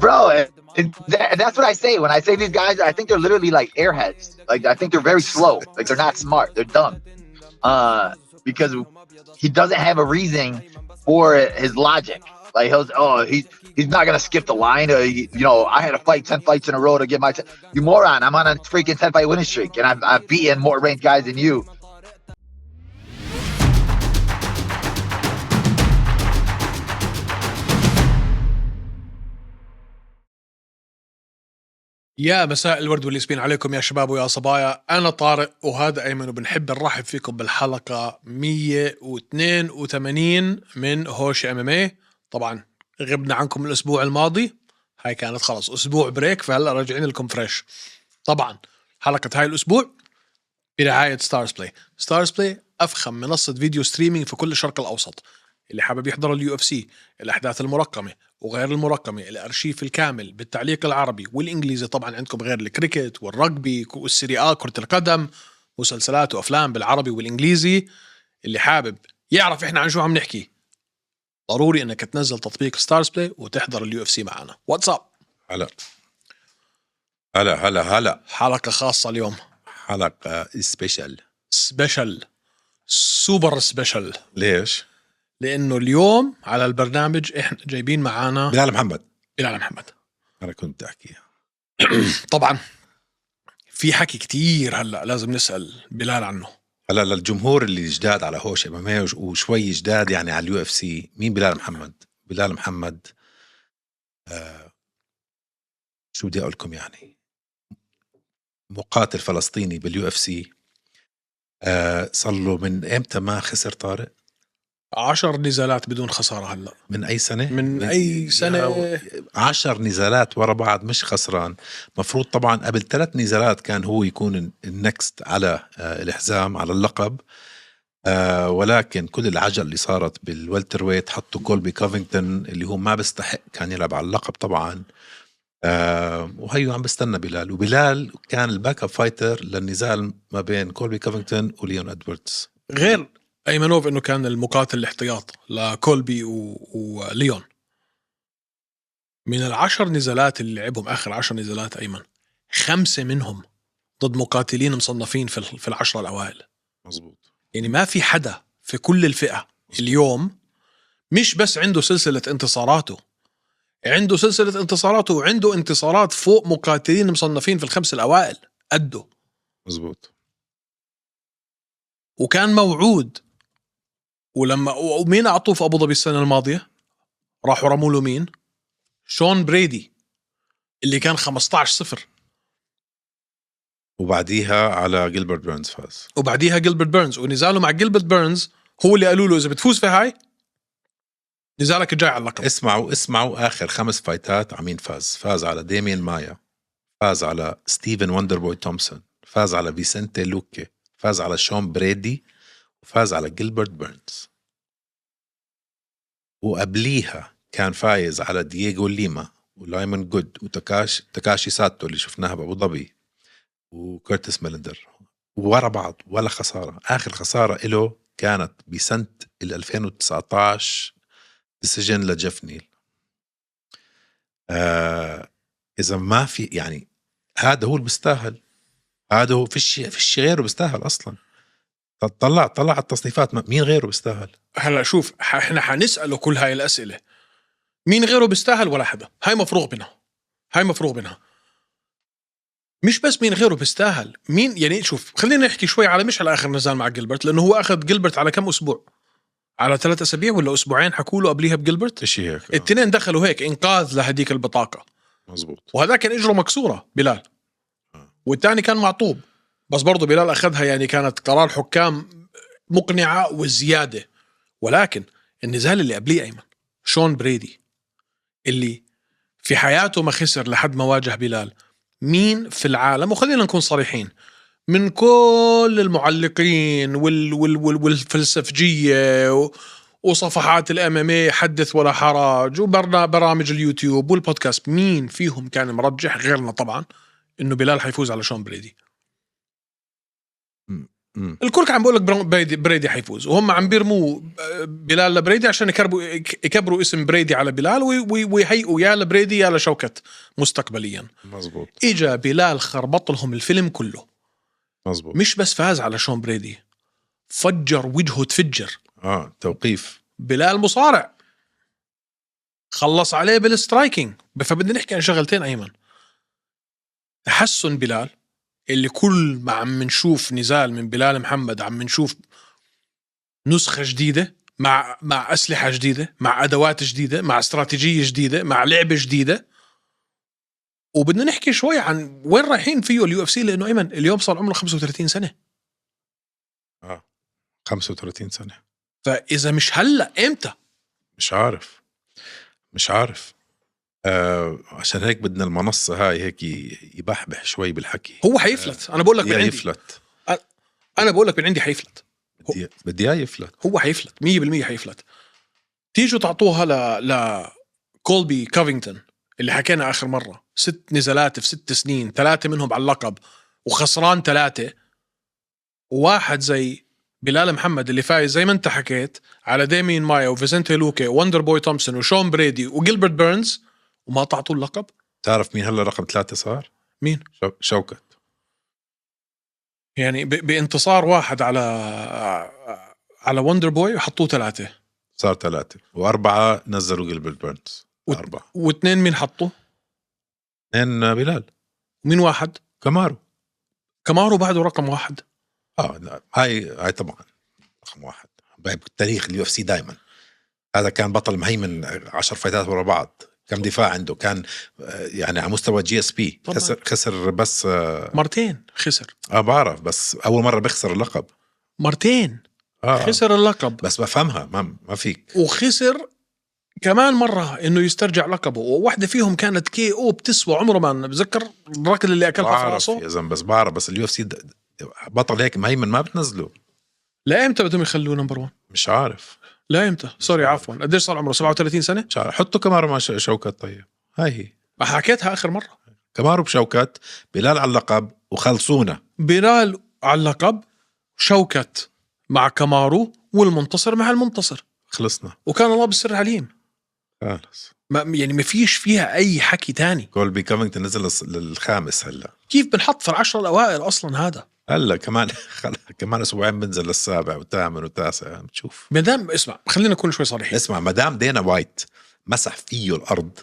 Bro, that's what I say when I say these guys. I think they're literally like airheads. Like I think they're very slow. Like they're not smart. They're dumb. Because he doesn't have a reason for his logic. Like he's not gonna skip the line. I had to fight 10 fights in a row to get my. You moron! I'm on a freaking 10 fight winning streak, and I've beaten more ranked guys than you. يا مساء الورد والياسمين عليكم يا شباب ويا صبايا. أنا طارق وهذا أيمن، وبنحب نرحب فيكم بالحلقة 182 من هوش MMA. طبعا غبنا عنكم الأسبوع الماضي، هاي كانت خلص أسبوع بريك، فهلأ راجعين لكم فريش. طبعا حلقة هاي الأسبوع برعاية ستارز بلاي. ستارز بلاي أفخم منصة فيديو ستريمينج في كل الشرق الأوسط. اللي حابب يحضر UFC، الأحداث المرقمة وغير المرقمة، الأرشيف الكامل بالتعليق العربي والإنجليزي، طبعا عندكم غير الكريكت والرجبي والسيريا كرة القدم، مسلسلات وأفلام بالعربي والإنجليزي. اللي حابب يعرف إحنا عن شو عم نحكي، ضروري إنك تنزل تطبيق ستارز بلاي وتحضر UFC معنا. واتساب. هلا حلقة خاصة اليوم، حلقة سبيشال سوبر سبيشال. ليش؟ لأنه اليوم على البرنامج إحنا جايبين معانا بلال محمد. أنا كنت أحكيها. طبعا في حكي كتير هلأ لازم نسأل بلال عنه. هلا للجمهور اللي جداد على هوش MMA وشوي جداد يعني على UFC، مين بلال محمد؟ بلال محمد شو بدي أقول لكم، يعني مقاتل فلسطيني بالUFC. صار له من إمتى ما خسر طارق؟ 10 نزالات بدون خسارة. هلأ من أي سنة؟ من أي سنة؟ 10 نزالات ورا بعض مش خسران. مفروض طبعا قبل 3 نزالات كان هو يكون النكست على الحزام، على اللقب، ولكن كل العجل اللي صارت بالوالتر ويت حطوا كولبي كوفينغتون اللي هو ما بيستحق كان يلعب على اللقب طبعا. وهيو عم بستنى بلال، وبلال كان الباك اب فايتر للنزال ما بين كولبي كوفينغتون وليون ادواردز. غير أيمنوف إنه كان المقاتل الاحتياط لكولبي وليون. من 10 نزالات اللي لعبهم، آخر 10 نزالات أيمن، 5 منهم ضد مقاتلين مصنفين في 10 الأوائل. مزبوط. يعني ما في حدا في كل الفئة اليوم مش بس عنده سلسلة انتصاراته، عنده سلسلة انتصاراته وعنده انتصارات فوق مقاتلين مصنفين في ال5 الأوائل قده. مزبوط. وكان موعود، ومين أعطوه في أبو ظبي السنة الماضية؟ راحوا رموا له مين؟ شون بريدي اللي كان 15-0، وبعديها على جيلبرت بيرنز فاز، وبعديها جيلبرت بيرنز، ونزاله مع جيلبرت بيرنز هو اللي قالوا له إذا بتفوز في هاي نزالك الجاي على اللقب. اسمعوا آخر 5 فايتات عمين فاز على ديمين مايا، فاز على ستيفن وندربوي تومسون، فاز على فيسنتي لوكي، فاز على شون بريدي، وفاز على جيلبرت بيرنز. وقبليها كان فايز على دييغو ليما ولايمون جود وتاكاشي ساتو اللي شفناها بأبو ظبي وكورتس ميلندر، ورا بعض ولا خسارة. آخر خسارة له كانت بسنة 2019 ديسيجن لجيف نيل. إذا ما في يعني هذا هو اللي بيستاهل، هذا هو فيش غيره بيستاهل أصلا. طلع على التصنيفات، مين غيره بيستاهل؟ هلا شوف، احنا حنسأله كل هاي الأسئلة، مين غيره بيستاهل؟ ولا حدا. هاي مفروغ منها. مش بس مين غيره بيستاهل، مين يعني. شوف، خلينا نحكي شوي على مش على آخر نزال مع جيلبرت، لأنه هو أخذ جيلبرت على كم أسبوع؟ على 3 أسابيع ولا أسبوعين حكوا له قبليها بجيلبرت. إشي هيك. التنين دخلوا هيك إنقاذ لهديك البطاقة. مزبوط. وهذا كان إجره مكسورة بلال، والتاني كان معطوب، بس برضو بلال أخذها. يعني كانت قرار حكام مقنعة وزيادة. ولكن النزال اللي قبليه أيمن، شون بريدي اللي في حياته ما خسر لحد ما واجه بلال. مين في العالم، وخلينا نكون صريحين، من كل المعلقين والفلسفجية وصفحات الMMA حدث ولا حرج وبرامج اليوتيوب والبودكاست، مين فيهم كان مرجح غيرنا طبعا إنه بلال حيفوز على شون بريدي؟ الكل كان بقول لك بريدي حيفوز، وهم عم بيرموا بلال لبريدي عشان يكبروا اسم بريدي على بلال ويهيئوا يا لبريدي يا لشوكت مستقبليا. مزبوط. اجا بلال خربط لهم الفيلم كله. مزبوط. مش بس فاز على شون بريدي، فجر وجهه تفجر. توقيف. بلال مصارع خلص عليه بالسترايكينج. فبدنا نحكي عن شغلتين أيمن. تحسن بلال اللي كل ما عم نشوف نزال من بلال محمد عم نشوف نسخة جديدة مع أسلحة جديدة، مع أدوات جديدة، مع استراتيجية جديدة، مع لعبة جديدة. وبدنا نحكي شوي عن وين رايحين فيه اليو اف سي، لأنه أيمن اليوم صار عمره 35 سنة. 35 سنة. فإذا مش هلأ إمتى؟ مش عارف. عشان هيك بدنا المنصة هاي هيك يبحبح شوي بالحكي. هو حيفلت. أنا بقول لك من عندي يفلت. أنا بقول لك من عندي حيفلت. بدي يفلت. هو حيفلت 100% حيفلت. تيجوا تعطوها كولبي كوفينغتون اللي حكينا آخر مرة 6 نزالات في 6 سنين، 3 منهم على اللقب وخسران 3. وواحد زي بلال محمد اللي فايز زي ما انت حكيت على ديمين مايا وفيسنتي لوكي ووندر بوي تومسون وشون بريدي وجيلبرت بيرنز، وما تعطوا اللقب. تعرف مين هلا رقم 3 صار؟ مين؟ شوكت. يعني بانتصار واحد على وندر بوي وحطوه 3. صار 3 و4 نزلوا جيلبرت بيرنز. 4 و2 مين حطوا؟ 2 بلال. مين واحد؟ كمارو بعده رقم 1. لا. هاي طبعا رقم 1 بالتاريخ اليو اف سي دائما. هذا كان بطل مهيمن 10 فايتات ورا بعض. كم دفاع عنده كان يعني على مستوى جي اس بي. خسر بس مرتين خسر. بعرف، بس اول مره بيخسر اللقب مرتين. خسر اللقب. بس بفهمها ما فيك. وخسر كمان مرة إنه يسترجع لقبه، وواحدة فيهم كانت كي او بتسوى عمره ما بتذكر الركل اللي أكلها في راسه. يا زلمة بس بعرف، بس اليو اف سي بطل هيك مهيمن ما بتنزله. لا إمتى بدهم يخلوه نمبر 1؟ مش عارف. لا إمتى؟ سوري عفوا. قديش صار عمره؟ 37 سنة. مش عارف. حطوا كمارو مع شوكت. طيب هاي هي حكيتها آخر مرة. كمارو بشوكت، بلال على اللقب وخلصونا. بلال على اللقب، شوكت مع كمارو، والمنتصر مع المنتصر. خلصنا. وكان الله بالسر عليم. خلص. يعني ما فيش فيها أي حكي تاني. كولبي كوفينغتون نزل للخامس هلا. كيف بنحط في 10 الأوائل أصلا هذا؟ هلا كمان أسبوعين بنزل للسابع والثامن والتاسع. بتشوف. مدام اسمع، خلينا نكون شوي صريحين. اسمع، مدام دينا وايت مسح فيه الأرض،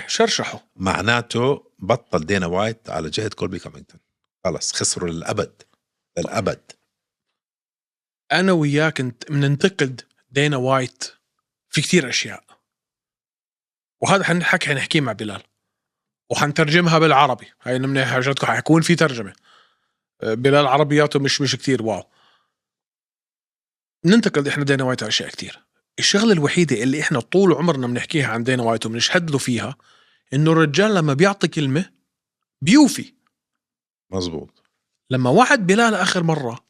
شرشحه معناته بطل دينا وايت على جهة كولبي كوفينغتون. خلص خسروا للأبد. أنا وياك بننتقد دينا وايت في كتير أشياء، وهذا حنحكيه مع بلال وحنترجمها بالعربي. هاي من حاجاتكم حيكون في ترجمة. بلال عربياته مش كتير واو. ننتقد إحنا دينا وايت على أشياء كتير. الشغلة الوحيدة اللي إحنا طول عمرنا بنحكيها عن دينا وايت وبنشهد له فيها إنه الرجال لما بيعطي كلمة بيوفي. مزبوط. لما وعد بلال آخر مرة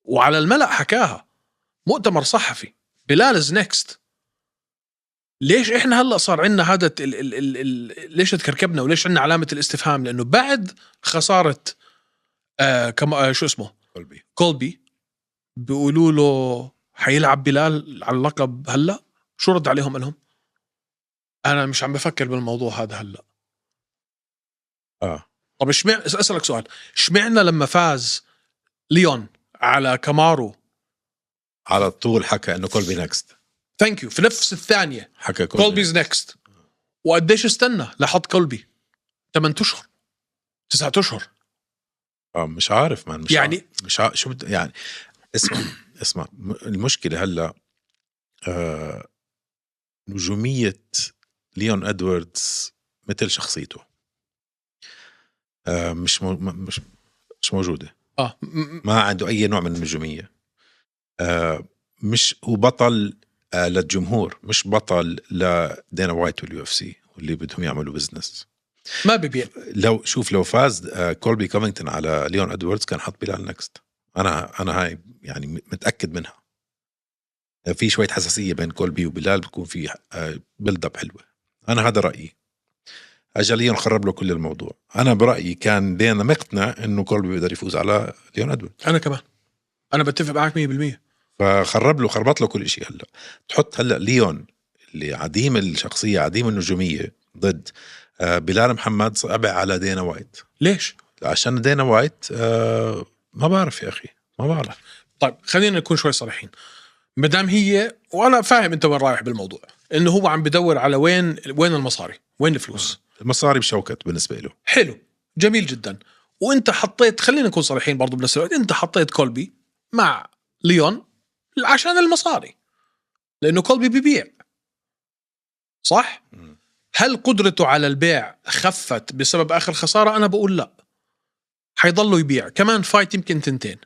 وعلى الملأ حكاها مؤتمر صحفي، بلال از نيكست. ليش إحنا هلأ صار عنا هذا ليش تكركبنا وليش عنا علامة الاستفهام؟ لأنه بعد خسارة شو اسمه كولبي بيقولوا له حيلعب بلال على اللقب هلأ. شو رد عليهم لهم؟ أنا مش عم بفكر بالموضوع هذا هلأ. طب أسألك سؤال، اشمعنا لما فاز ليون على كامارو على طول حكى إنه كولبي نيكست؟ ثانك يو. في نفس الثانية حكى كولبيز نيكست. وقديش استنى لحط كولبي؟ 8 أشهر 9 أشهر. مش عارف مش يعني عارف. مش عارف شو يعني. اسمع المشكلة هلا نجومية ليون إدواردز مثل شخصيته مش موجودة. ما عنده أي نوع من النجومية. مش هو بطل للجمهور، مش بطل لدينا وايت واليو اف سي واللي بدهم يعملوا بزنس. ما ببيع. لو فاز كولبي كوفينغتون على ليون إدواردز كان حط بلال نكست. أنا هاي يعني متأكد منها. في شوية حساسية بين كولبي وبلال، بتكون في بيلد اب حلوة. أنا هذا رأيي. اجى ليون خرب له كل الموضوع. انا برايي كان دينا مقتنع انه كولبي بيقدر يفوز على ليون ادوارد. انا كمان انا بتفق معك 100%. خربط له كل شيء. هلا تحط هلا ليون اللي عديم الشخصيه عديم النجوميه ضد بلال محمد، صعب على دينا وايت. ليش؟ عشان دينا وايت ما بعرف يا اخي، ما بعرف. طيب خلينا نكون شوي صريحين. مدام هي، وانا فاهم انت وين رايح بالموضوع، انه هو عم بدور على وين المصاري، وين الفلوس. المصاري بشوكت بالنسبه له. حلو، جميل جدا. وانت حطيت، خلينا نكون صريحين برضو بنفس الوقت، انت حطيت كولبي مع ليون عشان المصاري، لانه كولبي بيبيع، صح؟ هل قدرته على البيع خفت بسبب اخر خساره؟ انا بقول لا، حيضلوا يبيع كمان فايت يمكن 2.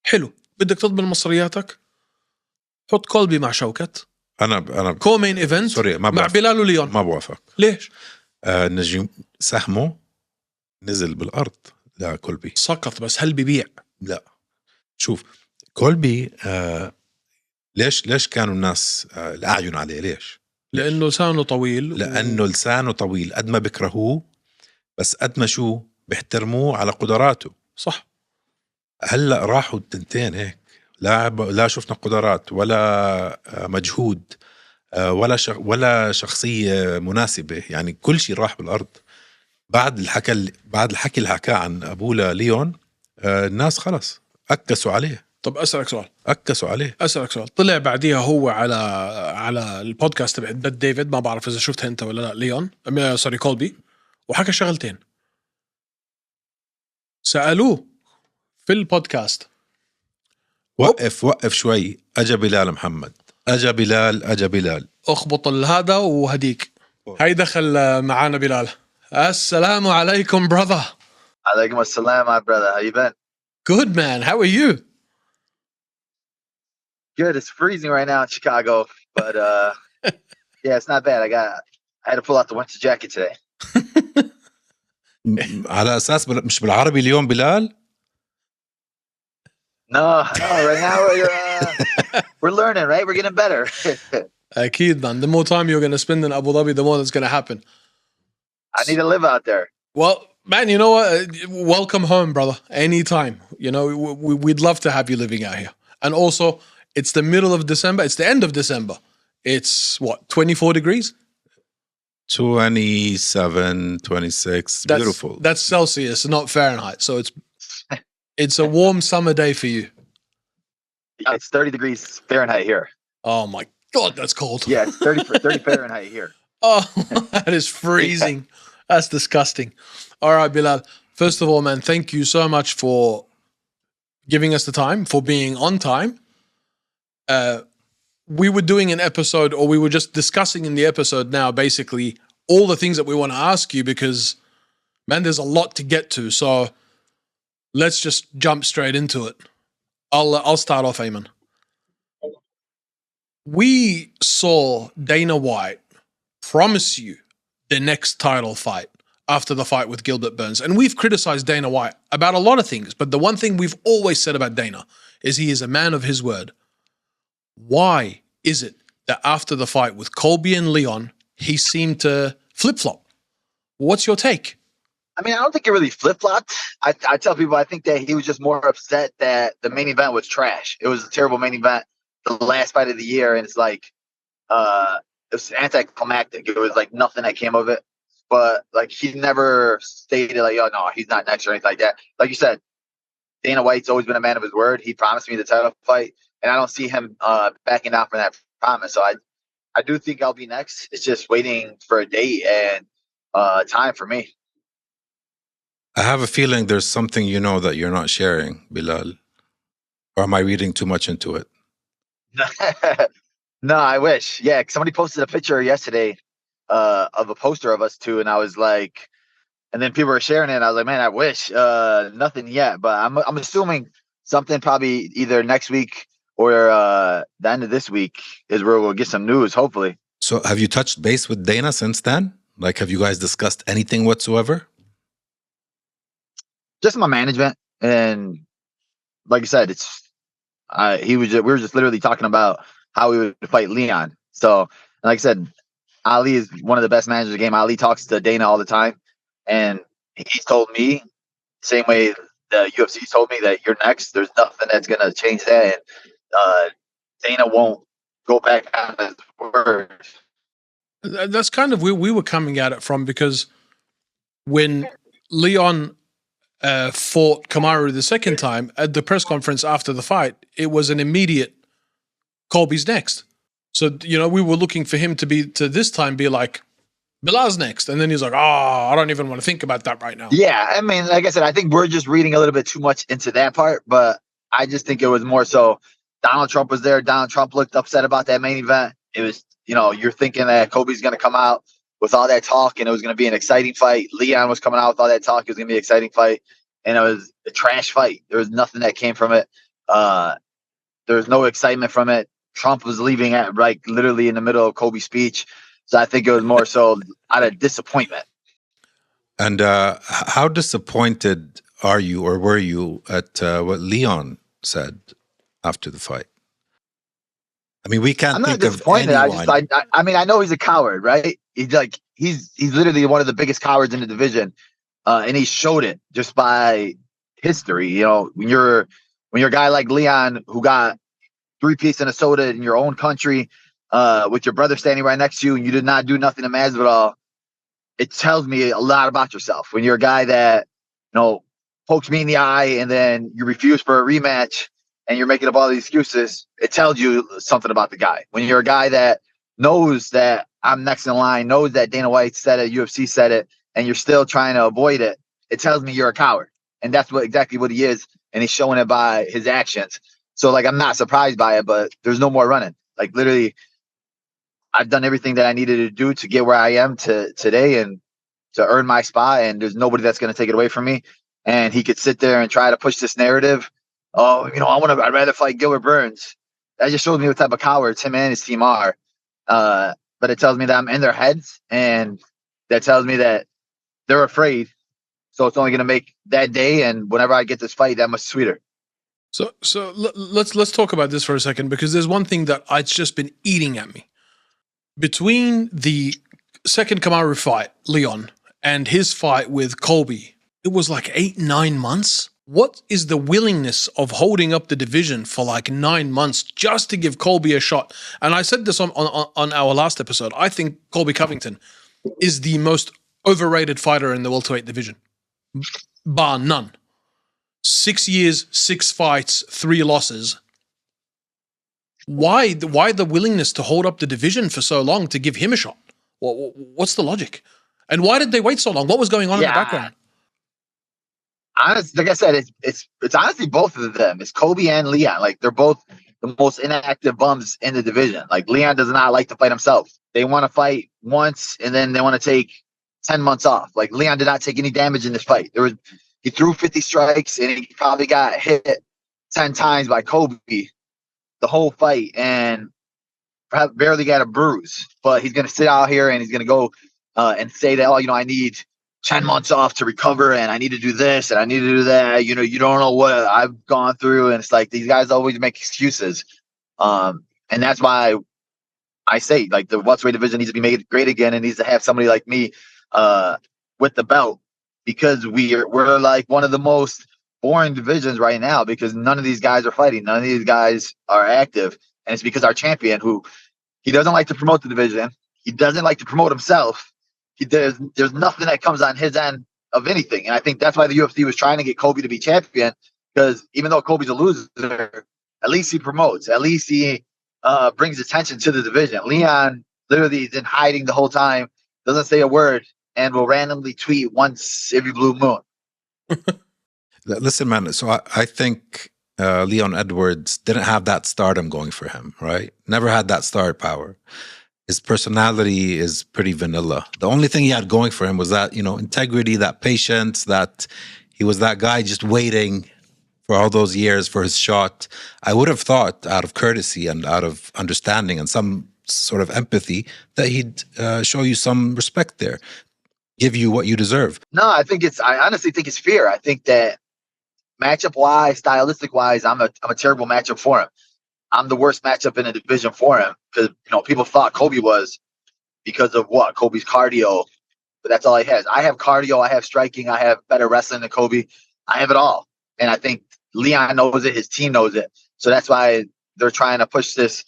حلو، بدك تضمن مصرياتك، حط كولبي مع شوكت. انا كومين ايفنت سوري مع بلال وليون. ما بوافق. ليش؟ نجم سهمه نزل بالارض لكولبي، سقط. بس هل بيبيع؟ لا. شوف كولبي ليش كانوا الناس الأعين عليه؟ ليش؟ لأنه لسانه طويل. لأنه لسانه طويل. قد ما بكرهوه بس قد ما شو بيحترموه على قدراته. صح. هلأ راحوا التنتين هيك، لا شفنا قدرات ولا مجهود ولا شخصية مناسبة، يعني كل شيء راح بالأرض. بعد الحكي اللي حكاه عن أبوه ليون، الناس خلص أكسوا عليه. طب أسألك سؤال. أسألك سؤال. طلع بعديها هو على البودكاست تبع بيت ديفيد، ما بعرف إذا شفتها أنت ولا لا، ليون سوري كولبي، وحكى شغلتين. سألوه في البودكاست، وقف شوي. أجا بلال محمد، أجا بلال أخبط هذا وهديك. هاي دخل معانا بلال. السلام عليكم brother. عليكم السلام my brother, how you been? Good man, how are you? Good. It's freezing right now in Chicago, but yeah, it's not bad. I had to pull out the winter jacket today. على أساس مش بالعربي اليوم بلال؟ No, right now we're learning, right? We're getting better. أكيد man. The more time you're going to spend in Abu Dhabi, the more that's going to happen. I need to live out there. Well, man, you know what? Welcome home, brother. Anytime. You know, we'd love to have you living out here. And also, it's the middle of December. It's the end of December. It's what, 24 degrees? 27, 26. Beautiful. That's Celsius, not Fahrenheit. So it's a warm summer day for you. Yeah, it's 30 degrees Fahrenheit here. Oh my God, that's cold. Yeah, it's 30 Fahrenheit here. Oh, that is freezing. That's disgusting. All right, Bilal. First of all, man, thank you so much for giving us the time, for being on time. We were doing an episode, or we were just discussing in the episode now, basically, all the things that we want to ask you because, man, there's a lot to get to. So let's just jump straight into it. I'll start off, Ayman. We saw Dana White promise you the next title fight after the fight with Gilbert Burns. And we've criticized Dana White about a lot of things, but the one thing we've always said about Dana is he is a man of his word. Why is it that after the fight with Colby and Leon, he seemed to flip-flop? What's your take? I mean, I don't think it really flip-flopped. I tell people I think that he was just more upset that the main event was trash. It was a terrible main event, the last fight of the year, and it's like it was anticlimactic. It was like nothing that came of it. But like he never stated like, oh no, he's not next or anything like that. Like you said, Dana White's always been a man of his word. He promised me the title fight, and I don't see him backing down from that promise. So I do think I'll be next. It's just waiting for a date and time for me. I have a feeling there's something you know that you're not sharing, Bilal. Or am I reading too much into it? No, I wish. Yeah, somebody posted a picture yesterday of a poster of us two, and I was like, and then people were sharing it, and I was like, man, I wish. Nothing yet, but I'm assuming something probably either next week or the end of this week is where we'll get some news, hopefully. So have you touched base with Dana since then? Like, have you guys discussed anything whatsoever? Just my management, and like I said, we were just literally talking about how we would fight Leon. So, like I said, Ali is one of the best managers of the game. Ali talks to Dana all the time, and he's told me same way the UFC told me that you're next. There's nothing that's gonna change that, and Dana won't go back on his word. That's kind of where we were coming at it from, because when Leon fought Kamaru the second time at the press conference after the fight, it was an immediate Colby's next. So, you know, we were looking for him to this time be like, Belal's next. And then he's like, I don't even want to think about that right now. Yeah, I mean, like I said, I think we're just reading a little bit too much into that part, but I just think it was more so Donald Trump was there. Donald Trump looked upset about that main event. It was, you know, you're thinking that Colby's going to come out with all that talk and it was going to be an exciting fight. Leon was coming out with all that talk. It was going to be an exciting fight. And it was a trash fight. There was nothing that came from it. There was no excitement from it. Trump was leaving at literally in the middle of Colby's speech. So I think it was more so out of disappointment. And how disappointed are you, or were you, at what Leon said after the fight? I mean, we can't. I'm not think disappointed. Of anyone. I mean, I know he's a coward, right? He's literally one of the biggest cowards in the division, and he showed it just by history. You know, when you're a guy like Leon who got 3 pieces in a soda in your own country, with your brother standing right next to you, and you did not do nothing to Masvidal, it tells me a lot about yourself. When you're a guy that, you know, pokes me in the eye and then you refuse for a rematch and you're making up all these excuses, it tells you something about the guy. When you're a guy that knows that I'm next in line, knows that Dana White said it, UFC said it, and you're still trying to avoid it, it tells me you're a coward. And that's exactly what he is, and he's showing it by his actions. So, I'm not surprised by it, but there's no more running. Literally, I've done everything that I needed to do to get where I am today and to earn my spot, and there's nobody that's going to take it away from me. And he could sit there and try to push this narrative. Oh, you know, I'd rather fight Gilbert Burns. That just shows me what type of cowards him and his team are. But it tells me that I'm in their heads, and that tells me that they're afraid. So it's only going to make that day and whenever I get this fight that much sweeter. So let's talk about this for a second, because there's one thing that it's just been eating at me. Between the second Kamaru fight, Leon, and his fight with Colby, it was 8-9 months. What is the willingness of holding up the division for 9 months just to give Colby a shot? And I said this on our last episode. I think Colby Covington is the most overrated fighter in the welterweight division, bar none. 6 years, 6 fights, 3 losses. Why the willingness to hold up the division for so long to give him a shot? What's the logic? And why did they wait so long? What was going on in the background? Honestly, like I said, it's honestly both of them. It's Colby and Leon. They're both the most inactive bums in the division. Leon does not like to fight himself. They want to fight once and then they want to take 10 months off. Leon did not take any damage in this fight. He threw 50 strikes and he probably got hit 10 times by Colby the whole fight and perhaps barely got a bruise. But he's going to sit out here and he's going to go and say that, I need 10 months off to recover and I need to do this and I need to do that. You don't know what I've gone through. And it's these guys always make excuses. And that's why I say the welterweight division needs to be made great again and needs to have somebody like me with the belt, because we're one of the most boring divisions right now, because none of these guys are fighting. None of these guys are active. And it's because our champion, who he doesn't like to promote the division. He doesn't like to promote himself. There's nothing that comes on his end of anything. And I think that's why the UFC was trying to get Colby to be champion, because even though Colby's a loser, at least he promotes. At least he brings attention to the division. Leon literally is in hiding the whole time, doesn't say a word, and will randomly tweet once every blue moon. Listen, man, so I think Leon Edwards didn't have that stardom going for him, right? Never had that star power. His personality is pretty vanilla. The only thing he had going for him was that, integrity, that patience, that he was that guy just waiting for all those years for his shot. I would have thought, out of courtesy and out of understanding and some sort of empathy, that he'd show you some respect there, give you what you deserve. No, I honestly think it's fear. I think that matchup wise, stylistic wise, I'm a terrible matchup for him. I'm the worst matchup in the division for him, because people thought Colby was because of what? Kobe's cardio. But that's all he has. I have cardio. I have striking. I have better wrestling than Kobe. I have it all. And I think Leon knows it. His team knows it. So that's why they're trying to push this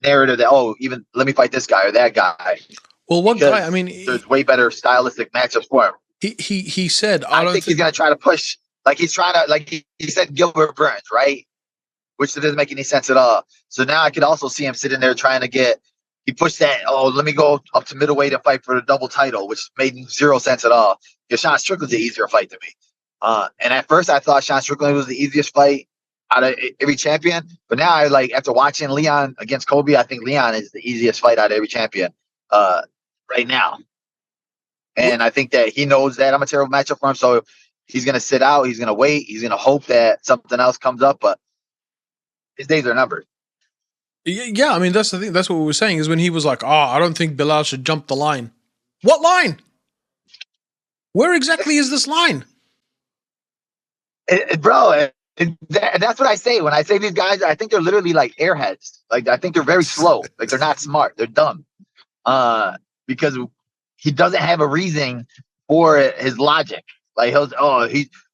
narrative that, oh, even let me fight this guy or that guy. Well, what Because guy? I mean, there's way better stylistic matchups for him. he said, I think he's going to try to push, like he's trying to, like he said Gilbert Burns, right? Which doesn't make any sense at all. So now I could also see him sitting there trying to get, he pushed that, oh, let me go up to middleweight and fight for the double title, which made zero sense at all. Because Sean Strickland's the easier fight to me. And at first I thought Sean Strickland was the easiest fight out of every champion. But now I like, after watching Leon against Kobe, I think Leon is the easiest fight out of every champion right now. And I think that he knows that I'm a terrible matchup for him. So he's going to sit out. He's going to wait. He's going to hope that something else comes up. But his days are numbered. Yeah, I mean, that's the thing. That's what we were saying is when he was like, I don't think Belal should jump the line. What line? Where exactly is this line? Bro, that's what I say. When I say these guys, I think they're literally like airheads. Like, I think they're very slow. Like, they're not smart. They're dumb. Because he doesn't have a reason for his logic. Like,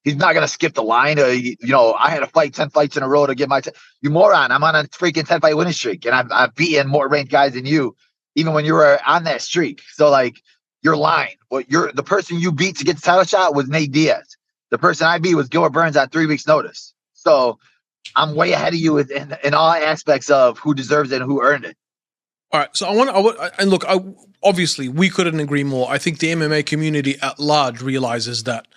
he's not going to skip the line. I had to fight 10 fights in a row to get my you moron. I'm on a freaking 10-fight winning streak, and I've beaten more ranked guys than you, even when you were on that streak. So, like, you're lying. The person you beat to get the title shot was Nate Diaz. The person I beat was Gilbert Burns on 3 weeks' notice. So I'm way ahead of you in all aspects of who deserves it and who earned it. All right, so obviously we couldn't agree more. I think the MMA community at large realizes that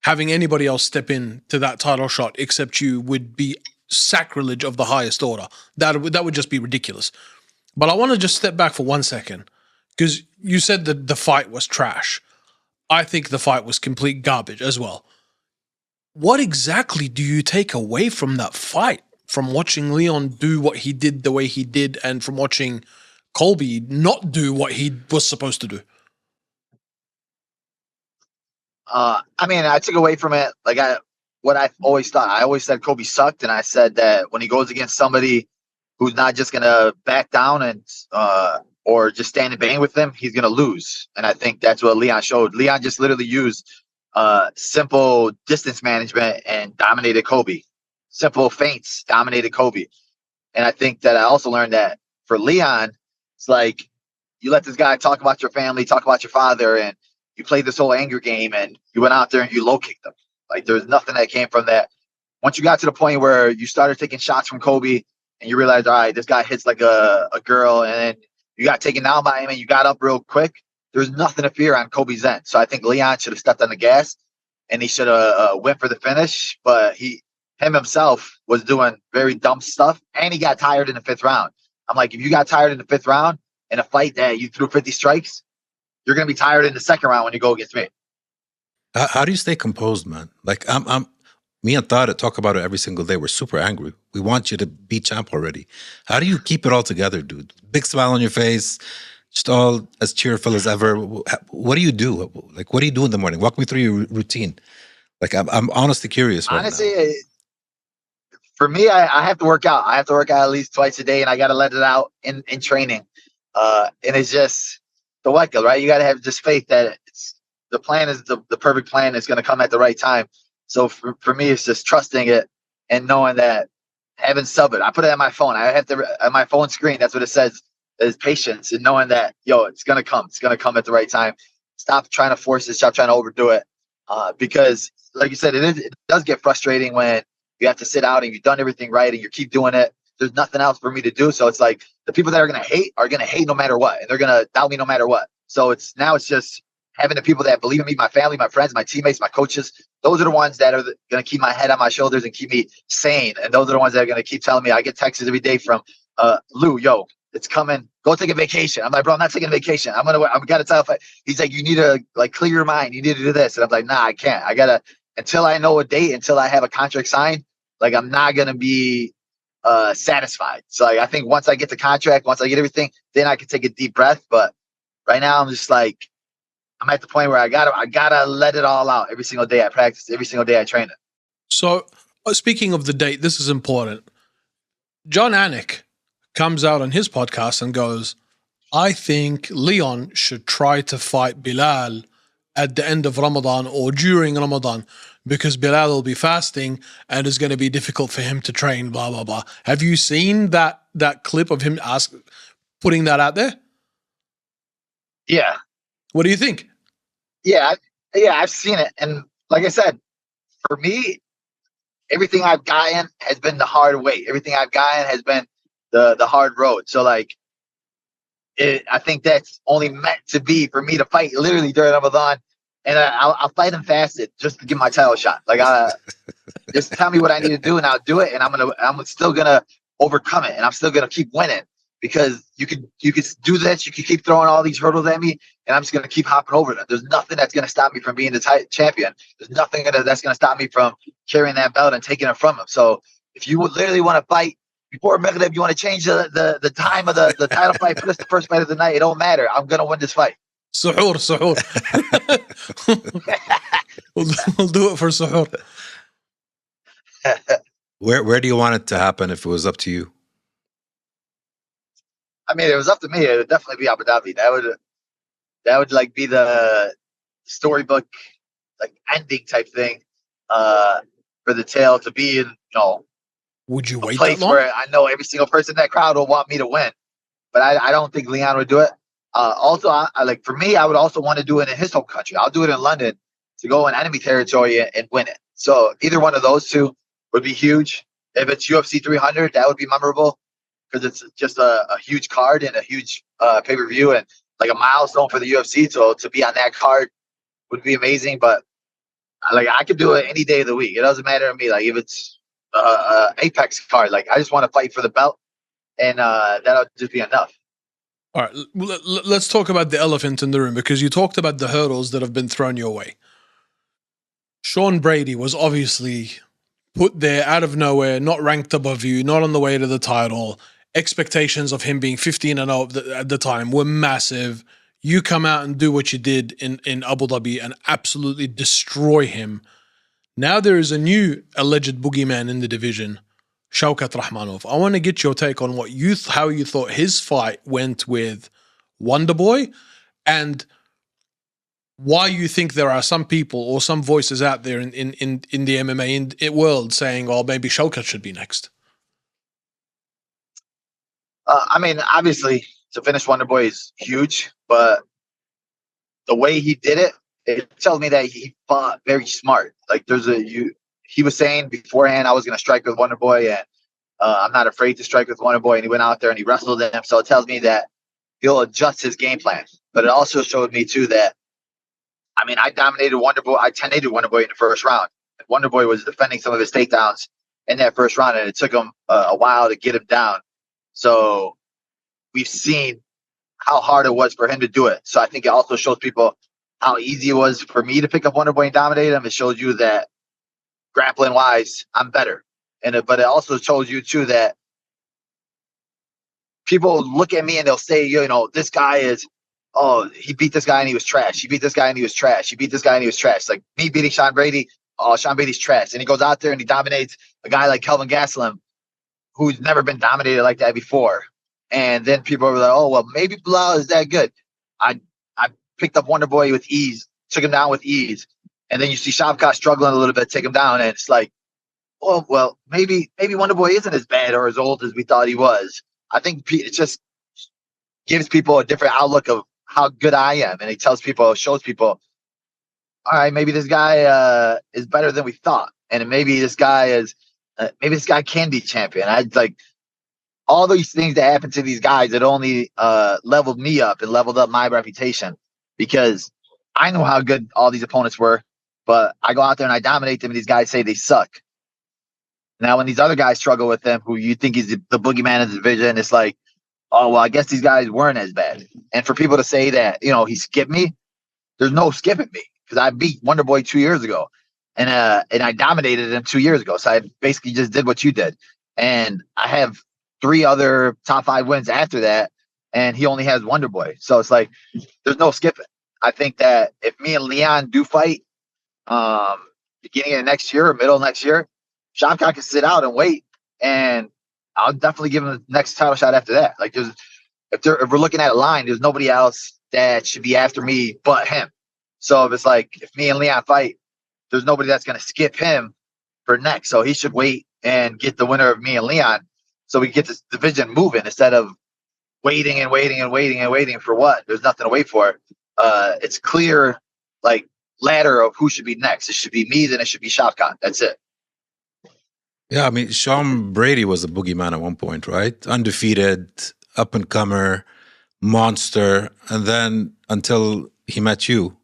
having anybody else step in to that title shot except you would be sacrilege of the highest order. That would just be ridiculous. But I want to just step back for 1 second because you said that the fight was trash. I think the fight was complete garbage as well. What exactly do you take away from that fight? From watching Leon do what he did the way he did and from watching Colby not do what he was supposed to do? I mean, I took away from it what I've always thought. I always said Kobe sucked, and I said that when he goes against somebody who's not just going to back down and or just stand and bang with them, he's going to lose. And I think that's what Leon showed. Leon just literally used simple distance management and dominated Kobe. Simple feints dominated Kobe. And I think that I also learned that for Leon, it's like you let this guy talk about your family, talk about your father, and you played this whole anger game and you went out there and you low kicked them. Like, there's nothing that came from that. Once you got to the point where you started taking shots from Kobe and you realized, all right, this guy hits like a girl, and then you got taken down by him and you got up real quick, there's nothing to fear on Kobe's end. So I think Leon should have stepped on the gas and he should have went for the finish, but himself was doing very dumb stuff, and he got tired in the 5th round. I'm like, if you got tired in the 5th round in a fight that you threw 50 strikes, you're going to be tired in the 2nd round when you go against me. How do you stay composed, man? Like, me and Tara talk about it every single day. We're super angry. We want you to be champ already. How do you keep it all together, dude? Big smile on your face, just all as cheerful as ever. What do you do? Like, what do you do in the morning? Walk me through your routine. Like, I'm honestly curious right Honestly, now. For me, I have to work out. I have to work out at least twice a day, and I got to let it out in training. And it's just the Weka, right? You got to have just faith that the plan is the perfect plan is going to come at the right time. So for me, it's just trusting it and knowing that having sub it. I put it on my phone. I have to on my phone screen. That's what it says, is patience and knowing that, it's going to come. It's going to come at the right time. Stop trying to force it. Stop trying to overdo it. Because like you said, it does get frustrating when you have to sit out and you've done everything right and you keep doing it. There's nothing else for me to do. So it's like the people that are going to hate no matter what. And they're going to doubt me no matter what. So it's just having the people that believe in me, my family, my friends, my teammates, my coaches. Those are the ones that are going to keep my head on my shoulders and keep me sane. And those are the ones that are going to keep telling me. I get texts every day from Lou, it's coming. Go take a vacation. I'm like, bro, I'm not taking a vacation. I'm got to tell. He's like, you need to clear your mind. You need to do this. And I'm like, nah, I can't. I got to, until I know a date, until I have a contract signed, I'm not going to be satisfied. So I think once I get the contract, once I get everything, then I can take a deep breath. But right now I'm just like, I'm at the point where I gotta let it all out every single day I practice, every single day I train it. So speaking of the date, this is important. John Anik comes out on his podcast and goes, I think Leon should try to fight Bilal at the end of Ramadan or during Ramadan, because Bilal will be fasting and it's going to be difficult for him to train, blah, blah, blah. Have you seen that clip of him putting that out there? Yeah. What do you think? Yeah. I've seen it. And like I said, for me, everything I've gotten has been the hard way. Everything I've gotten has been the hard road. So like, I think that's only meant to be for me to fight literally during Ramadan, and I'll fight him fasted just to get my title shot. Like, just tell me what I need to do, and I'll do it. And I'm still gonna overcome it, and I'm still gonna keep winning, because you could do this. You can keep throwing all these hurdles at me, and I'm just gonna keep hopping over them. There's nothing that's gonna stop me from being the champion. There's nothing that's gonna stop me from carrying that belt and taking it from him. So if you would literally want to fight before Maghrib, you want to change the time of the title fight, put us the first fight of the night, it don't matter. I'm going to win this fight. Suhoor. We'll do it for suhoor. Where do you want it to happen if it was up to you? I mean, if it was up to me, it would definitely be Abu Dhabi. That would like be the storybook, like, ending type thing, for the tale to be in, would you a wait place that long? where I know every single person in that crowd will want me to win. But I don't think Leon would do it. Also, I like, for me, I would also want to do it in his home country. I'll do it in London to go in enemy territory and win it. So either one of those two would be huge. If it's UFC 300, that would be memorable, because it's just a huge card and a huge pay-per-view and like a milestone for the UFC. So to be on that card would be amazing. But like, I could do it any day of the week. It doesn't matter to me. Like, if it's Apex card, like, I just want to fight for the belt, and that'll just be enough. All right, let's talk about the elephant in the room, because you talked about the hurdles that have been thrown your way. Sean Brady was obviously put there out of nowhere, not ranked above you, not on the way to the title. Expectations of him being 15-0 at the time were massive. You come out and do what you did in Abu Dhabi and absolutely destroy him. Now there is a new alleged boogeyman in the division, Shaukat Rahmanov. I want to get your take on how you thought his fight went with Wonderboy, and why you think there are some people or some voices out there in the MMA world saying, "Oh, maybe Shaukat should be next." I mean, obviously, to finish Wonderboy is huge, but the way he did it, it tells me that he fought very smart. Like, he was saying beforehand, I was going to strike with Wonderboy, and I'm not afraid to strike with Wonderboy. And he went out there and he wrestled him. So it tells me that he'll adjust his game plan. But it also showed me too that, I mean, I dominated Wonderboy. I 10-8'd Wonderboy in the first round. Wonderboy was defending some of his takedowns in that first round, and it took him a while to get him down. So we've seen how hard it was for him to do it. So I think it also shows people how easy it was for me to pick up Wonderboy and dominate him. It shows you that grappling wise, I'm better. But it also shows you too that people look at me and they'll say, this guy is, oh, he beat this guy and he was trash. He beat this guy and he was trash. He beat this guy and he was trash. Like me beating Sean Brady, oh, Sean Brady's trash. And he goes out there and he dominates a guy like Kelvin Gastelum, who's never been dominated like that before. And then people are like, oh, well, maybe Belal is that good. I picked up Wonderboy with ease, took him down with ease. And then you see Shavkat struggling a little bit, take him down. And it's like, oh, well, maybe Wonderboy isn't as bad or as old as we thought he was. I think it just gives people a different outlook of how good I am. And it shows people, all right, maybe this guy is better than we thought. And maybe this guy can be champion. I like all these things that happened to these guys that only leveled me up and leveled up my reputation, because I know how good all these opponents were, but I go out there and I dominate them and these guys say they suck. Now, when these other guys struggle with them, who you think is the boogeyman of the division, it's like, oh, well, I guess these guys weren't as bad. And for people to say that, he skipped me, there's no skipping me, because I beat Wonderboy 2 years ago, and I dominated him 2 years ago. So I basically just did what you did. And I have 3 other top 5 wins after that, and he only has Wonderboy. So it's like, there's no skipping. I think that if me and Leon do fight beginning of next year or middle of next year, Shavkat can sit out and wait, and I'll definitely give him the next title shot after that. Like, if we're looking at a line, there's nobody else that should be after me but him. So if it's like if me and Leon fight, there's nobody that's going to skip him for next. So he should wait and get the winner of me and Leon, so we get this division moving instead of waiting and waiting and waiting and waiting for what? There's nothing to wait for. It's clear, like, ladder of who should be next. It should be me, then it should be Shavkat. That's it. Yeah, I mean, Sean Brady was a boogeyman at one point, right? Undefeated, up and comer, monster, and then until he met you.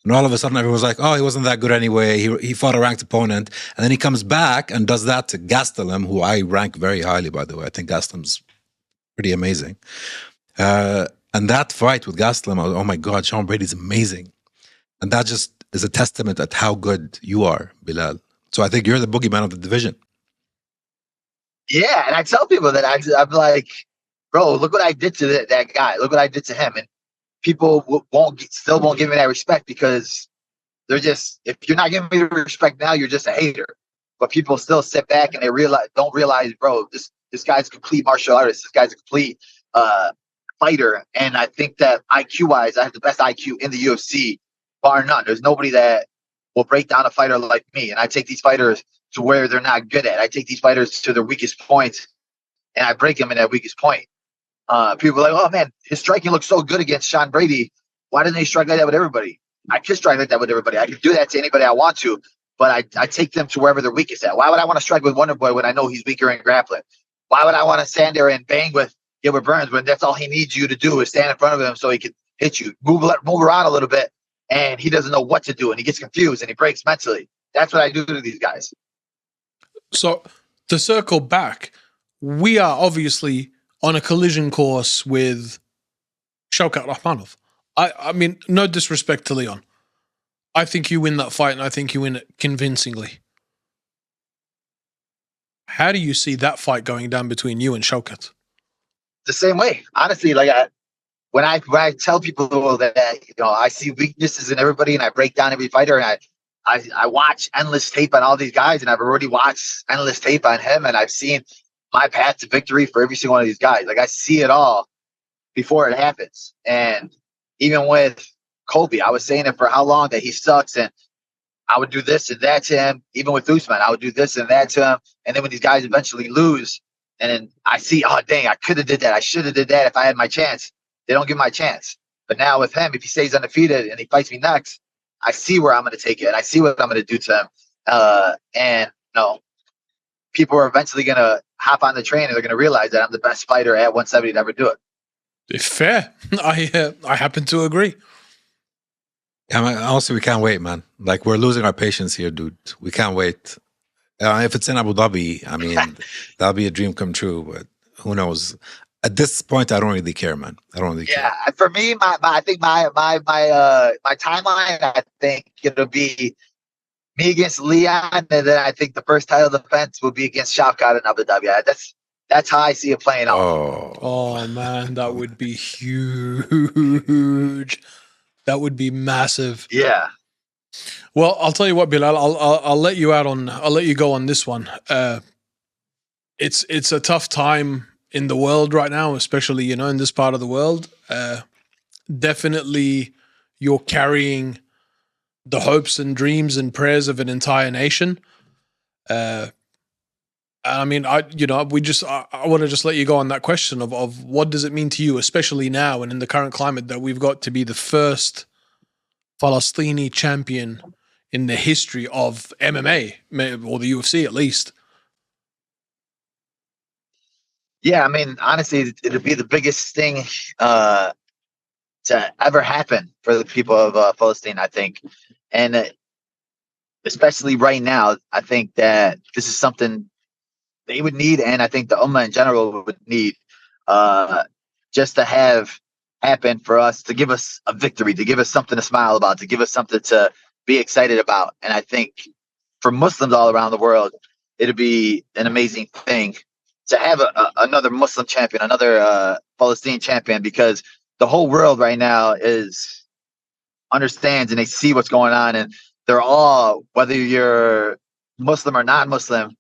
And all of a sudden, everyone was like, oh, he wasn't that good anyway. He fought a ranked opponent. And then he comes back and does that to Gastelum, who I rank very highly, by the way. I think Gastelum's pretty amazing. And that fight with Gastelum, oh my God, Sean Brady's amazing. And that just is a testament at how good you are, Belal. So I think you're the boogeyman of the division. Yeah, and I tell people that I'm like, bro, look what I did to that guy. Look what I did to him. And people still won't give me that respect because they're just, if you're not giving me the respect now, you're just a hater. But people still sit back and they don't realize, bro, this guy's a complete martial artist. This guy's a complete fighter. And I think that IQ-wise, I have the best IQ in the UFC, bar none. There's nobody that will break down a fighter like me. And I take these fighters to where they're not good at. I take these fighters to their weakest points, and I break them in that weakest point. People are like, oh, man, his striking looks so good against Sean Brady. Why didn't he strike like that with everybody? I can strike like that with everybody. I can do that to anybody I want to, but I take them to wherever they're weakest at. Why would I want to strike with Wonder Boy when I know he's weaker in grappling? Why would I want to stand there and bang with Gilbert Burns when that's all he needs you to do is stand in front of him so he can hit you, move around a little bit, and he doesn't know what to do, and he gets confused, and he breaks mentally. That's what I do to these guys. So to circle back, we are obviously on a collision course with Shavkat Rakhmonov. I mean, no disrespect to Leon. I think you win that fight, and I think you win it convincingly. How do you see that fight going down between you and Shavkat? The same way, honestly. Like when I tell people that I see weaknesses in everybody, and I break down every fighter, and I watch endless tape on all these guys, and I've already watched endless tape on him, and I've seen my path to victory for every single one of these guys. Like I see it all before it happens. And even with Colby, I was saying it for how long that he sucks, and I would do this and that to him. Even with Usman, I would do this and that to him. And then when these guys eventually lose, and then I see, oh dang, I could have did that. I should have did that if I had my chance. They don't give my chance. But now with him, if he stays undefeated and he fights me next, I see where I'm going to take it. And I see what I'm going to do to him. And people are eventually going to hop on the train, and they're going to realize that I'm the best fighter at 170 to ever do it. Fair. I happen to agree. Yeah, man, honestly, we can't wait, man. Like, we're losing our patience here, dude. We can't wait. If it's in Abu Dhabi, I mean, that'll be a dream come true, but who knows? At this point, I don't really care, man. I don't really care. Yeah, for me, I think my timeline, I think it'll be me against Leon, and then I think the first title defense will be against Shavkat in Abu Dhabi. That's how I see it playing out. Oh man, that would be huge. That would be massive. Yeah. Well, I'll tell you what, Bilal. I'll let you out on. I'll let you go on this one. It's a tough time in the world right now, especially in this part of the world. Definitely, you're carrying the hopes and dreams and prayers of an entire nation. I mean, I want to just let you go on that question of what does it mean to you, especially now and in the current climate that we've got to be the first Palestini champion in the history of MMA, or the UFC at least. Yeah, I mean, honestly, it'll be the biggest thing to ever happen for the people of Palestine, I think. And especially right now, I think that this is something they would need, and I think the Ummah in general would need, just to have happen for us, to give us a victory, to give us something to smile about, to give us something to be excited about. And I think for Muslims all around the world, it'd be an amazing thing to have another Muslim champion, another Palestinian champion, because the whole world right now understands and they see what's going on, and they're all, whether you're Muslim or non-Muslim,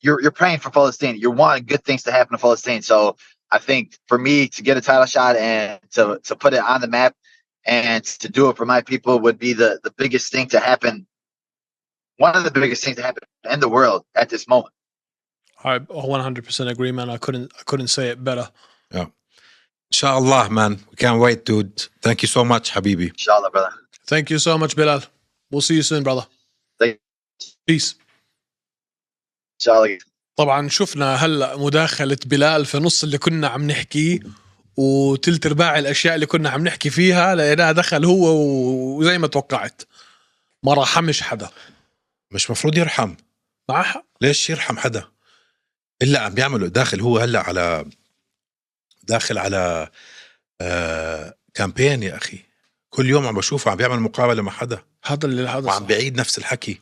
you're praying for Palestine. You're wanting good things to happen to Palestine. So I think for me to get a title shot and to put it on the map and to do it for my people would be the biggest thing to happen. One of the biggest things to happen in the world at this moment. I 100% agree, man. I couldn't say it better. Yeah. Inshallah, man. We can't wait, dude. Thank you so much, Habibi. Inshallah, brother. Thank you so much, Belal. We'll see you soon, brother. Thank Peace. Inshallah. طبعا شفنا هلا مداخلة بلال في نص اللي كنا عم نحكي، وتلت ارباع الاشياء اللي كنا عم نحكي فيها لقيناها دخل هو وزي ما توقعت ما رحمش حدا. مش مفروض يرحم. معها حق. ليش يرحم حدا؟ إلا عم بيعمله داخل هو هلا داخل على كامبين يا أخي. كل يوم عم بشوفه عم بيعمل مقابلة مع حدا، هذا وعم بيعيد نفس الحكي،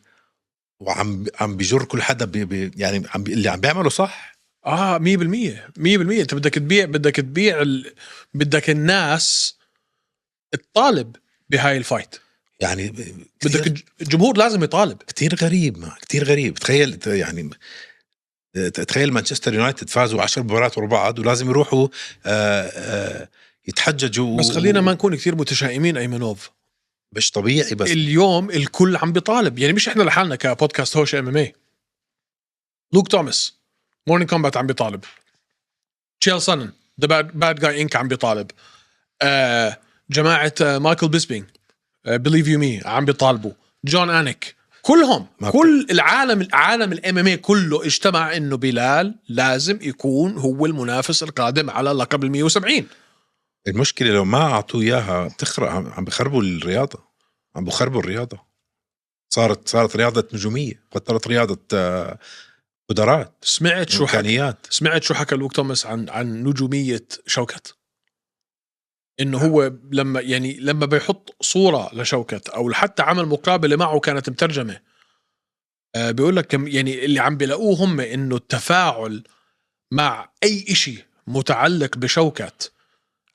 وعم بيجر كل حدا يعني اللي عم بيعمله صح. 100%. انت بدك الناس تطالب بهاي الفايت، يعني بدك الجمهور لازم يطالب. كتير غريب. تخيل مانشستر يونايتد فازوا 10 مباريات ورا بعض ولازم يروحوا يتحججوا. بس خلينا ما نكون كتير متشائمين أيمنوف. مش طبيعي. بس اليوم الكل عم بيطالب، يعني مش احنا لحالنا كبودكاست هوش MMA. لوك توماس مورنينج كومبات عم بيطالب، تشيل سانن ذا باد جاي انك عم بيطالب، جماعة مايكل بيسبينج بليف يو مي عم بيطالبوا، جون انيك، كلهم كل العالم الام ام اي كله اجتمع انه بلال لازم يكون هو المنافس القادم على لقب ال170. المشكلة لو ما اعطوه اياها بتخرق. عم بخربوا الرياضة، عم بخربوا الرياضة. صارت رياضة نجومية، بطلت رياضة قدرات. سمعت شو حكى لوك توماس عن نجومية شوكت؟ انه هو لما بيحط صورة لشوكت او حتى عمل مقابلة معه كانت مترجمة، بيقول لك يعني اللي عم بيلاقوه هم انه التفاعل مع اي اشي متعلق بشوكت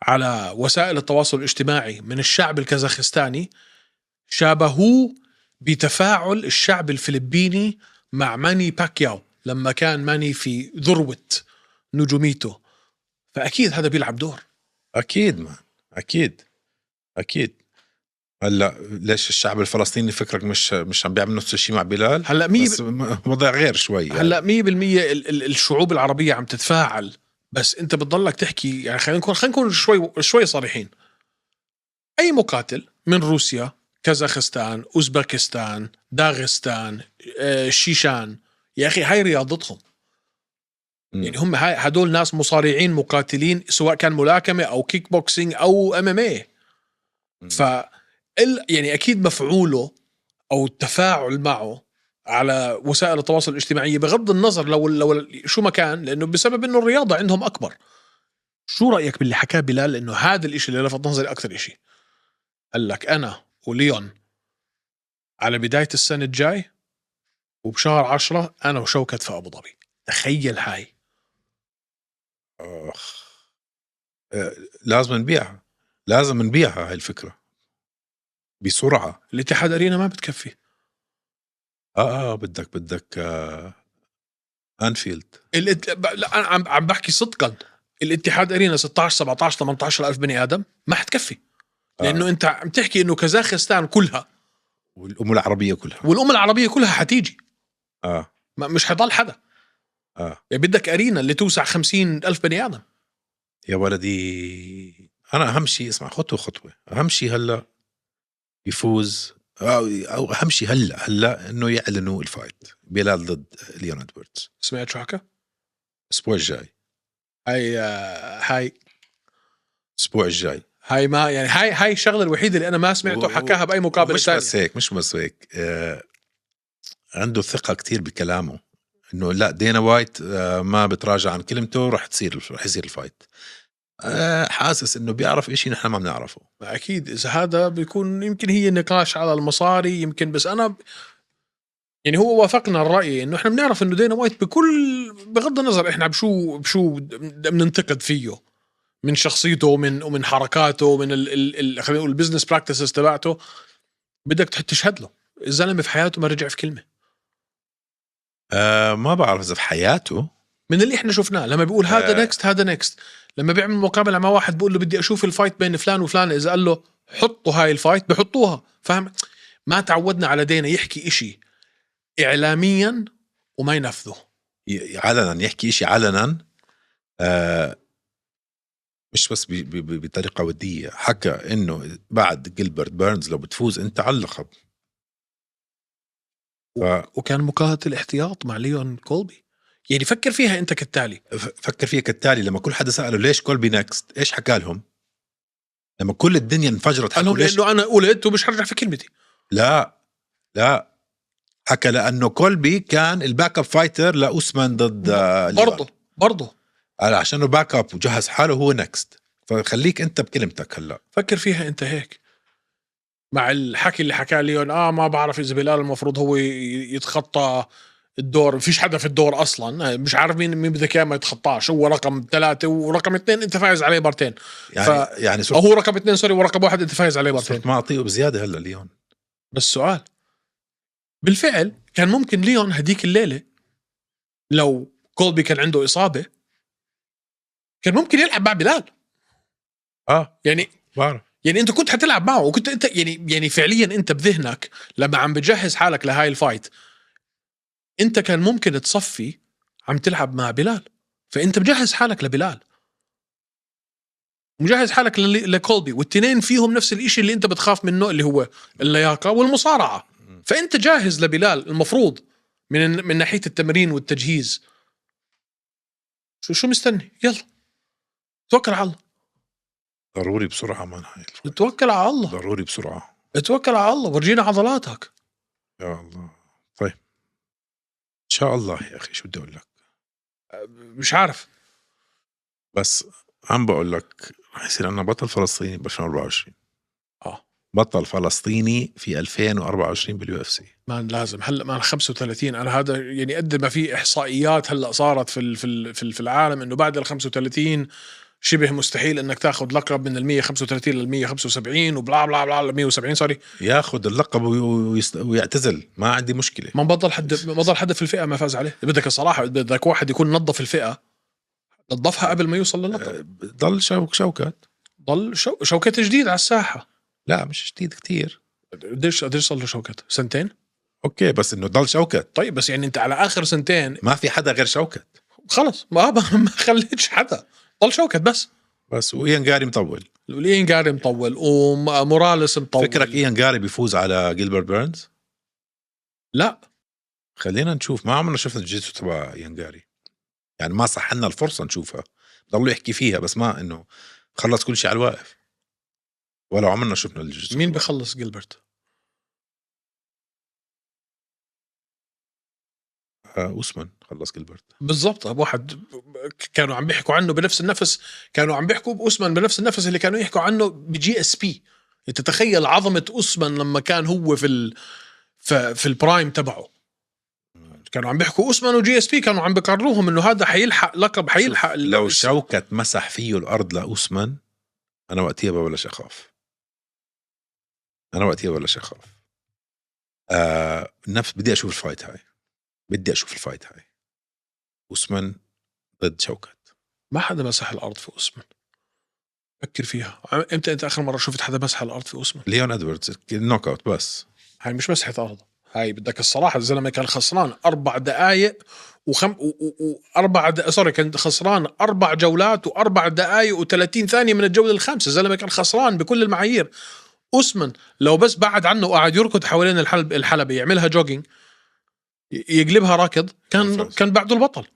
على وسائل التواصل الاجتماعي من الشعب الكازاخستاني شابهوه بتفاعل الشعب الفلبيني مع ماني باكياو لما كان ماني في ذروة نجوميته. فأكيد هذا بيلعب دور. أكيد ما أكيد. هلا ليش الشعب الفلسطيني فكرك مش عم بيعمل نفس الشيء مع بلال؟ هلا بس وضع غير شوي. هلا 100% الشعوب العربية عم تتفاعل، بس انت بتضلك تحكي. يعني خلينا نكون شوي صريحين. اي مقاتل من روسيا، كازاخستان، اوزبكستان، داغستان، شيشان، يا اخي هاي رياضتهم. يعني هم هدول ناس مصارعين مقاتلين، سواء كان ملاكمة او كيك بوكسينج او MMA. يعني اكيد مفعوله او التفاعل معه على وسائل التواصل الاجتماعي بغض النظر لو شو ما كان، لانه بسبب انه الرياضة عندهم اكبر. شو رأيك باللي حكاه بلال؟ انه هذا الاشي اللي لفت نظري اكثر اشي، قال لك انا وليون على بداية السنة الجاي وبشهر 10 انا وشوكت في ابو ظبي. تخيل هاي. لازم نبيعها هاي الفكرة بسرعة. الاتحاد ارينا ما بتكفي. بدك أنفيلد. لا انا عم بحكي صدقا. الاتحاد ارينا 16 17 18 الف بني ادم ما حتكفي، لانه انت عم تحكي انه كازاخستان كلها والأمة العربية كلها حتيجي. مش حيضل حدا. يعني بدك ارينا اللي توسع 50 الف بني ادم. يا ولدي انا اهم شيء اسمع، خطوة. اهم شيء هلا يفوز، او اهم شيء هلا انه يعلنوا الفايت بلال ضد ليون ادواردز. سمعت شو حكى؟ الاسبوع الجاي. هاي الاسبوع الجاي. هاي ما يعني هاي الشغله الوحيده اللي انا ما سمعته حكاها باي مقابله ثانيه. مش بس هيك عنده ثقه كتير بكلامه انه لا دينا وايت ما بتراجع عن كلمته، رح يصير الفايت. حاسس انه بيعرف إشي نحن ما بنعرفه. اكيد اذا هذا بيكون يمكن هي نقاش على المصاري يمكن، بس انا يعني هو وافقنا الرأي انه احنا بنعرف انه دينا وايت بغض النظر احنا بشو بننتقد فيه من شخصيته ومن حركاته ومن خلينا نقول البزنس براكتسز تبعته، بدك تشهد له الزلمه في حياته ما رجع في كلمه. ما بعرف اذا في حياته، من اللي احنا شفناه لما بيقول هذا نكست هذا نكست، لما بيعمل مقابلة مع واحد بيقول له بدي اشوف الفايت بين فلان وفلان، اذا قال له حطوا هاي الفايت بحطوها. فاهم؟ ما تعودنا على دينا يحكي اشي اعلاميا وما ينفذه علنا، يحكي إشي علنا. مش بس بطريقة ودية، حكى إنه بعد جيلبرت بيرنز لو بتفوز أنت على اللقب. وكان مقاتل احتياط مع ليون كولبي. يعني فكر فيها أنت كالتالي، فكر فيها كالتالي، لما كل حدا سأله ليش كولبي نكست، إيش حكى لهم؟ لما كل الدنيا انفجرت قال لهم لأنه أنا قلت ومش هرجع في كلمتي. لا حكى لأنه كولبي كان الباك اب فايتر لأوسمان ضد برضه عشانه باك اب وجهز حاله هو نكست. فخليك أنت بكلمتك. هلا فكر فيها أنت هيك مع الحكي اللي حكاه ليون، ما بعرف إذا بلال المفروض هو يتخطى الدور، فيش حدا في الدور أصلا، مش عارف مين بدك إياه ما يتخطاش، هو رقم 3 ورقم 2 أنت فايز عليه مرتين. يعني هو رقم 2 سوري ورقم 1 أنت فايز عليه مرتين. ما أعطيه بزيادة هلا ليون. بس سؤال، بالفعل كان ممكن ليون هديك الليلة لو كولبي كان عنده إصابة كان ممكن يلعب مع بلال. يعني بعرف. يعني انت كنت حتلعب معه، وكنت انت يعني فعليا انت بذهنك لما عم بتجهز حالك لهاي الفايت انت كان ممكن تصفي عم تلعب مع بلال، فانت مجهز حالك لبلال مجهز حالك لكولبي، والتنين فيهم نفس الاشي اللي انت بتخاف منه اللي هو اللياقة والمصارعة. فانت جاهز لبلال المفروض من ناحية التمرين والتجهيز. شو مستني؟ يلا توكل على الله. ضروري بسرعة من هاي توكل على الله. ضروري بسرعة. توكل على الله ورجينا عضلاتك يا الله. طيب إن شاء الله يا أخي، شو بدي أقول لك؟ مش عارف، بس عم بقول لك رح يصير عندنا بطل فلسطيني ب 2024. بطل فلسطيني في 2024 باليو اف سي. ما لازم هلا ما 35. انا هذا يعني قد ما في احصائيات هلا صارت في العالم انه بعد ال 35 شبه مستحيل انك تاخذ لقب من ال 135 لل 175 وبلا بلا بلا ل 170 سوري ياخذ اللقب ويعتزل، ما عندي مشكله. ما بضل حد في الفئه ما فاز عليه. بدك الصراحه بدك واحد يكون نظف الفئه، نظفها قبل ما يوصل للقب. ضل شوكت ضل شوكت جديد على الساحه. لا مش جديد كتير. قديش صار له شوكت؟ 2 سنين. اوكي بس انه ضل شوكت. طيب بس يعني انت على اخر 2 سنين ما في حدا غير شوكت، خلص ما خليتش حدا، ضل شوكت بس وإيان جاري مطول. إيان جاري مطول وموراليس مطول. فكرك إيان جاري بيفوز على جيلبرت بيرنز؟ لا خلينا نشوف. ما عمرنا شفنا الجيتسو تبع إيان جاري، يعني ما صح لنا الفرصة نشوفها. ضلوا يحكي فيها بس ما إنه خلص كل شيء على الواقف، ولا عمرنا شفنا الجيتسو. مين بخلص جيلبرت؟ أوسمان خلص جيلبرت بالضبط. واحد كانوا عم بيحكوا عنه بنفس النفس، كانوا عم بيحكوا بأوسمان بنفس النفس اللي كانوا يحكوا عنه بجي اس بي. انت تخيل عظمة أوسمان لما كان هو في البرايم تبعه، كانوا عم بيحكوا أوسمان وجي اس بي كانوا عم بقرروهم انه هذا حيلحق لقب، حيلحق. لو شوكت مسح فيه الأرض لأوسمان أنا وقتها ببلش أخاف. نفس بدي أشوف الفايت هاي. أوسمان ضد شوكت. ما حدا مسح الأرض في أوسمان. فكر فيها، امتى انت آخر مرة شفت حدا مسح الأرض في أوسمان؟ ليون أدواردز نوك أوت. بس هاي مش مسحة أرض، هاي بدك الصراحة الزلمة كان خسران 4 دقائق كان خسران 4 جولات و4 دقائق و30 ثانية من الجولة الخامسة. الزلمة كان خسران بكل المعايير. أوسمان لو بس بعد عنه وقاعد يركض حوالين الحلبة يعملها جوجينج يقلبها راكض كان بعده البطل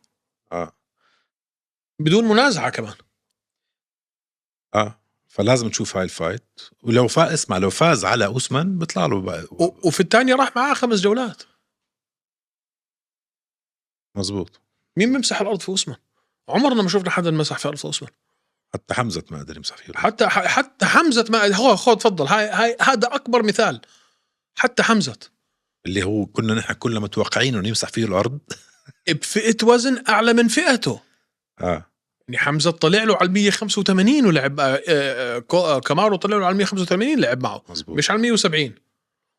بدون منازعة كمان. فلازم تشوف هاي الفايت. ولو لو فاز على أوسمان بيطلع له وفي الثانية راح معاه 5 جولات. مزبوط. مين بيمسح الأرض في أوسمان؟ عمرنا ما شفنا حدا مسح في أرض في أوسمان. حتى حمزة ما قدر يمسح فيه. حتى حمزة ما هو خذ تفضل. هذا أكبر مثال. حتى حمزة اللي هو كنا نحن كلنا متوقعين إنه يمسح فيه الأرض بفئة وزن أعلى من فئته. يعني حمزة طلع له على 185 ولعب كامارو طلع له على 185 لعب معه. مزبوط. مش على 170.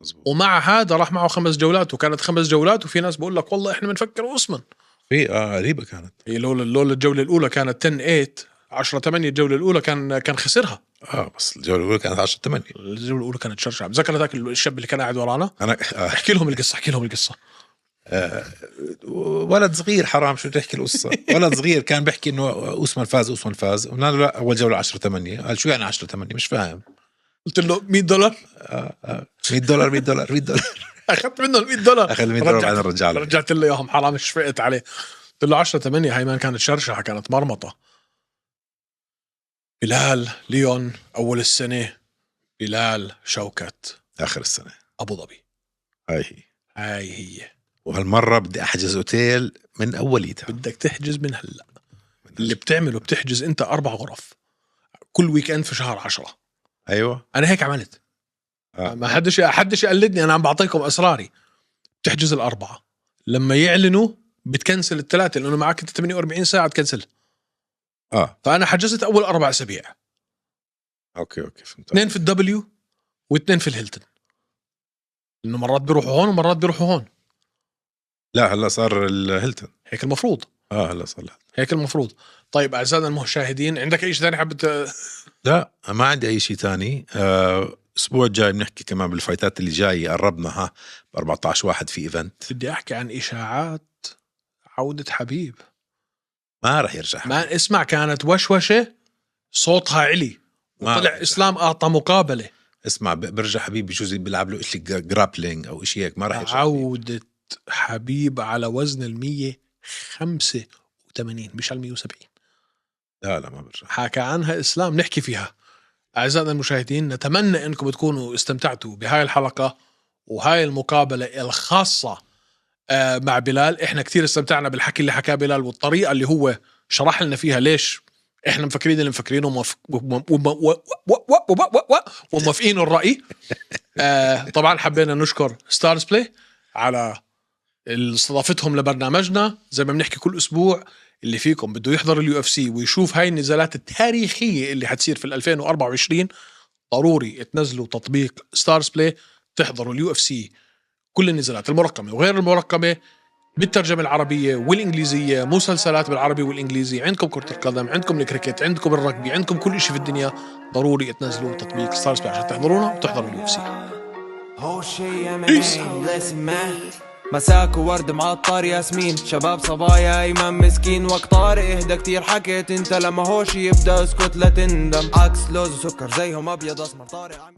مزبوط. ومع هذا راح معه 5 جولات وكانت 5 جولات. وفي ناس بقول لك والله إحنا بنفكر أوسمان في قريبة كانت. هي لولا الجولة الأولى كانت 10-8 الجولة الأولى كان خسرها. بس الجولة الأولى كانت 10-8. الجولة الأولى كانت شرشة. بذكر ذاك الشاب اللي كان قاعد ورانا. أنا احكي لهم القصة. ولد صغير حرام شو تحكي القصة. ولد صغير كان بيحكي إنه أوسمان فاز قلنا له لا، أول جولة 10-8. قال شو يعني 10-8 مش فاهم. قلت له $100. $100 أخذت منه $100. أخذ $100 بعدين رجعت له إياهم حرام شفقت عليه. قلت له 10-8 هاي ما كانت شرشحة، كانت مرمطة. بلال ليون أول السنة، بلال شوكت آخر السنة أبو ظبي. هاي هي وهالمرة بدي أحجز أوتيل من أوليتها. بدك تحجز من هلأ. اللي بتعمله بتحجز أنت 4 غرف كل ويكند في شهر 10. أيوة أنا هيك عملت. ما حدش يقلدني، أنا عم بعطيكم أسراري. بتحجز 4 لما يعلنوا بتكنسل 3 لأنه معك أنت 48 ساعة تكنسل. فأنا حجزت أول 4 أسابيع. أوكي فهمت. 2 في الدبليو و2 في الهيلتون، إنه مرات بيروحوا هون ومرات بيروحوا هون. لا هلا صار الهيلتون هيك المفروض. هلا صار هيك المفروض. طيب أعزائنا المشاهدين، عندك أي شيء ثاني حابب؟ لا ما عندي أي شيء تاني. الأسبوع الجاي بنحكي كمان بالفايتات اللي جاي، قربنا ب 14/1 في إيفنت. بدي أحكي عن إشاعات عودة حبيب. ما رح يرجع حبيب. ما اسمع، كانت وشوشة صوتها علي وطلع إسلام أعطى مقابلة. اسمع برجع حبيب بجوز بيلعب له إشي جرابلينج أو إشي هيك، ما رح يرجع عودة حبيب على وزن 185 مش على 170. لا ما برجع. حكى عنها إسلام، نحكي فيها. أعزائنا المشاهدين، نتمنى أنكم تكونوا استمتعتوا بهاي الحلقة وهاي المقابلة الخاصة مع بلال. إحنا كتير استمتعنا بالحكي اللي حكاه بلال والطريقة اللي هو شرح لنا فيها ليش إحنا مفكرين اللي مفكرينه وموافقين الرأي. طبعا حبينا نشكر ستارز بلاي على استضافتهم لبرنامجنا. زي ما بنحكي كل أسبوع، اللي فيكم بده يحضر UFC ويشوف هاي النزالات التاريخية اللي حتصير في 2024 ضروري تنزلوا تطبيق ستارز بلاي، تحضروا UFC كل النزالات المرقمة وغير المرقمة بالترجمة العربية والإنجليزية، مسلسلات بالعربي والإنجليزي. عندكم كرة القدم، عندكم الكريكت، عندكم الرجبي، عندكم كل إشي في الدنيا. ضروري تنزلوا تطبيق ستارز بلاي عشان تحضرونا وتحضروا UFC. Hosheh MMA listen man. مساك وورد معطر ياسمين، شباب صبايا ايمن مسكين، وقت طارق اهدى كتير حكيت انت، لما هوشي يبدا اسكت لا تندم، عكس لوز وسكر زيهم ابيض اسمر طارق.